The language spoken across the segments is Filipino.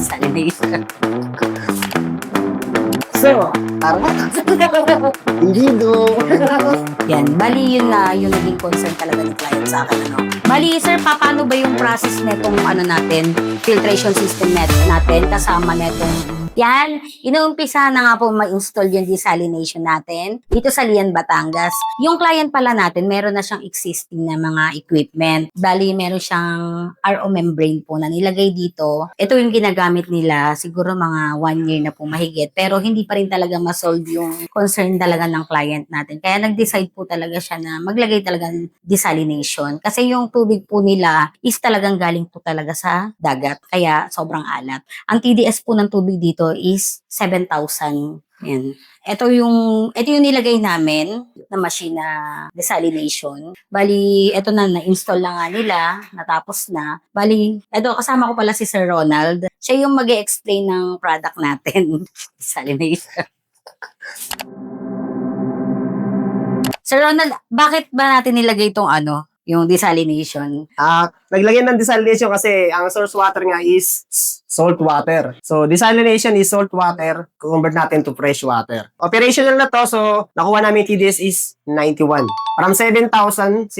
Desalination. So, hindi do. Yan, bali yun na yung naging concern talaga ng client sa akin. Ano? Bali, sir, paano ba yung process netong ano natin, filtration system natin kasama netong yan, inuumpisa na nga po ma-install yung desalination natin dito sa Lian, Batangas. Yung client pala natin, meron na siyang existing na mga equipment. Bali, meron siyang RO membrane po na nilagay dito. Ito yung ginagamit nila, siguro mga 1 year na po mahigit. Pero hindi pa rin talaga ma-solve yung concern talaga ng client natin. Kaya nag-decide po talaga siya na maglagay talaga ng desalination. Kasi yung tubig po nila is talagang galing po talaga sa dagat. Kaya sobrang alat. Ang TDS po ng tubig dito is 7,000. Yan. Ito yung nilagay namin na machine na desalination. Bali, ito na-install na nga nila, natapos na. Bali, ito kasama ko pala si Sir Ronald. Siya yung mag-e-explain ng product natin. Desalination. Sir Ronald, bakit ba natin nilagay itong yung desalination? Naglagyan ng desalination kasi ang source water nga is salt water. So, desalination is salt water. Convert natin to fresh water. Operational na to. So, nakuha namin TDS is 91. From 7,647,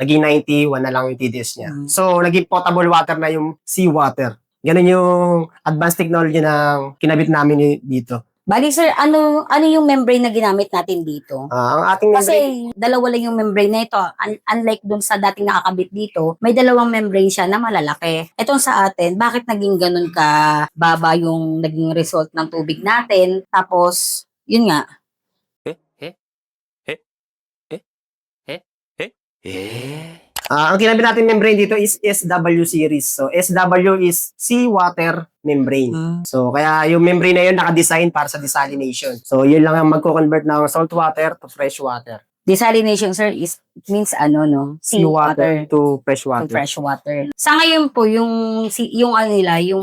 naging 91 na lang yung TDS niya. So, naging potable water na yung seawater. Ganun yung advanced technology na kinabit namin dito. Bali sir, ano yung membrane na ginamit natin dito? Ang ating Kasi membrane, dalawa lang yung membrane na ito. Unlike dun sa dating nakakabit dito, may dalawang membrane siya na malalaki. Itong sa atin, bakit naging ganun ka baba yung naging result ng tubig natin? Tapos, yun nga. ang kinabit natin membrane dito is SW series. So, SW is seawater membrane. So, kaya yung membrane na yun naka-design para sa desalination. So, yun lang ang magko-convert ng salt water to fresh water. Desalination, sir, means Seawater to fresh water. fresh water. Sa ngayon po, yung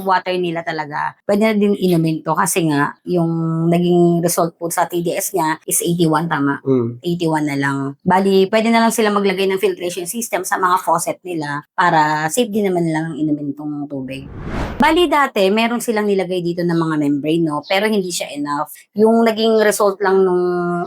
water nila talaga, pwede na din inumin to kasi nga, yung naging result po sa TDS niya is 81, tama? 81 na lang. Bali, pwede na lang sila maglagay ng filtration system sa mga faucet nila para safe din naman lang inumin tong tubig. Bali, dati, meron silang nilagay dito ng mga membrane, no? Pero hindi siya enough. Yung naging result lang nung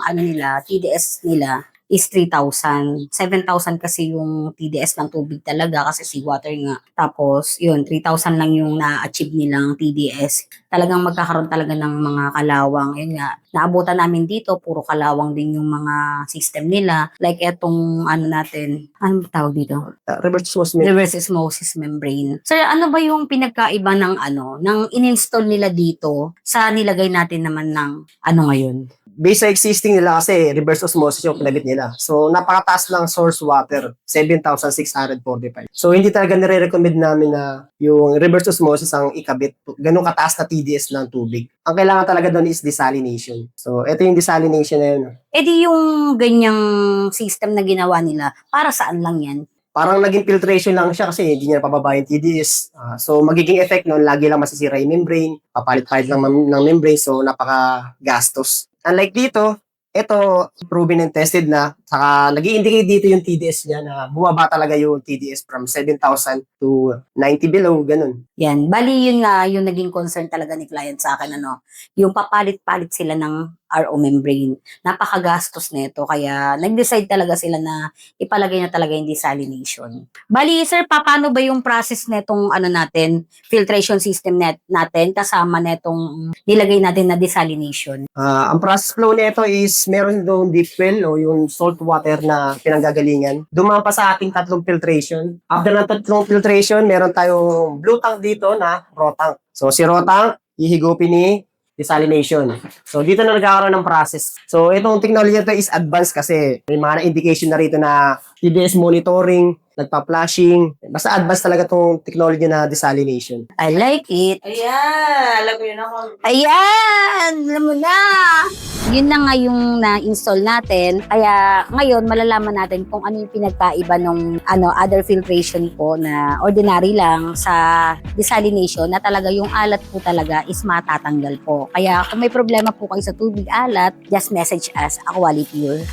TDS nila, is 3,000. 7,000 kasi yung TDS ng tubig talaga kasi seawater nga. Tapos, yun, 3,000 lang yung na-achieve nilang TDS. Talagang magkakaroon talaga ng mga kalawang. Yun nga, naabutan namin dito, puro kalawang din yung mga system nila. Like etong natin, anong tawag dito? Reverse osmosis membrane. Sir, ano ba yung pinagkaiba ng in-install nila dito sa nilagay natin naman ng ngayon? Based sa existing nila kasi reverse osmosis yung kinabit nila. So, napakataas ng source water, 7,645. So, hindi talaga nire-recommend namin na yung reverse osmosis ang ikabit. Ganun kataas na TDS ng tubig. Ang kailangan talaga doon is desalination. So, ito yung desalination na yun. Eh di yung ganyang system na ginawa nila, para saan lang yan? Parang naging filtration lang siya kasi hindi niya pababa yung TDS. So, magiging effect nun, lagi lang masisira yung membrane, papalit-palit lang ng membrane, so napaka-gastos. Unlike dito, ito, proven and tested na, saka nag-i-indicate dito yung TDS niya na bumaba talaga yung TDS from 7,000 to 90 below, ganun. Yan, bali yun nga yung naging concern talaga ni client sa akin, yung papalit-palit sila ng RO membrane. Napakagastos nito, kaya nag-decide talaga sila na ipalagay na talaga yung desalination. Bali, sir, paano ba yung process netong natin, filtration system natin, kasama netong nilagay natin na desalination? Ang process flow nito is meron doon deep well o yung salt water na pinanggagalingan. Dumaan pa sa ating tatlong filtration. After ng tatlong filtration, meron tayong blue tank dito na raw tank. So si raw tank, hihigupin ni desalination. So dito na nagkakaroon ng process. So itong technology na ito is advanced kasi may mga indication na rito na TDS monitoring, nagpa-flashing. Basta advanced talaga itong technology na desalination. I like it. Ayan, alam mo yun ako. Ayan! Alam mo na! Yun na nga yung na-install natin. Kaya ngayon, malalaman natin kung ano yung pinagkaiba ng other filtration po na ordinary lang sa desalination na talaga yung alat po talaga is matatanggal po. Kaya kung may problema po kayo sa tubig alat, just message us, Aquality Pure.